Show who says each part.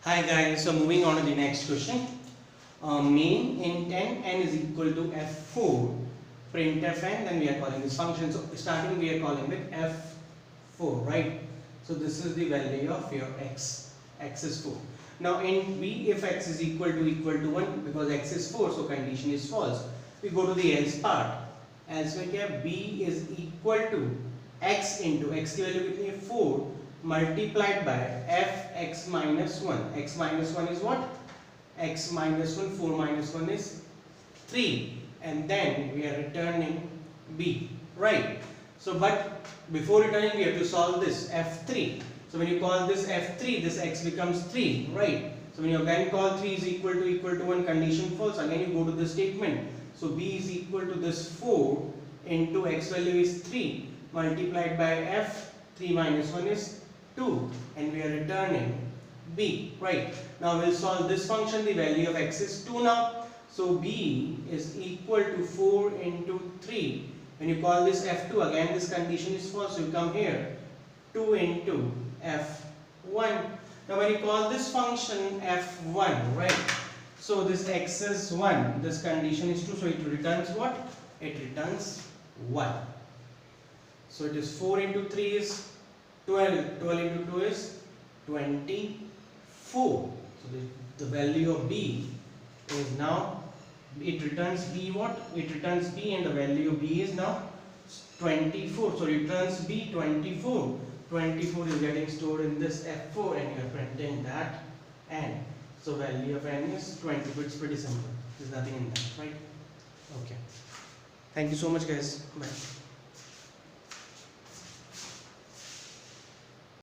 Speaker 1: Hi guys, so moving on to the next question. Main int n is equal to f4 printf n, then we are calling this function. So starting we are calling it f4, right? So this is the value of your x is 4. Now in b, if x is equal to 1, because x is 4, so condition is false. We go to the else part. Else we have b is equal to x into x की value कितनी है 4 multiplied by fx minus 1. X minus 1 is what? X minus 1, 4 minus 1 is 3, and then we are returning b, right? So but before returning we have to solve this f3. So when you call this f3, this x becomes 3, right? So when you again call 3 is equal to 1, condition false, again you go to the statement. So b is equal to this 4 into x value is 3 multiplied by f, 3 minus 1 is 2, and we are returning b, right? Now we'll solve this function. The value of x is 2 now. So b is equal to 4 into 3. When you call this f2, again this condition is false, so you come here 2 into f1. Now when you call this function f1, right? So this x is 1, this condition is 2, so it returns what? It returns 1. So it is 4 into 3 is 12, 12 into 2 is 24. So the value of b is now, it returns b what? It returns b, and the value of b is now 24. So it returns b 24. 24 is getting stored in this f4, and you are printing that n. So value of n is 20. It's pretty simple. There's nothing in that, right? Okay. Thank you so much guys. Bye.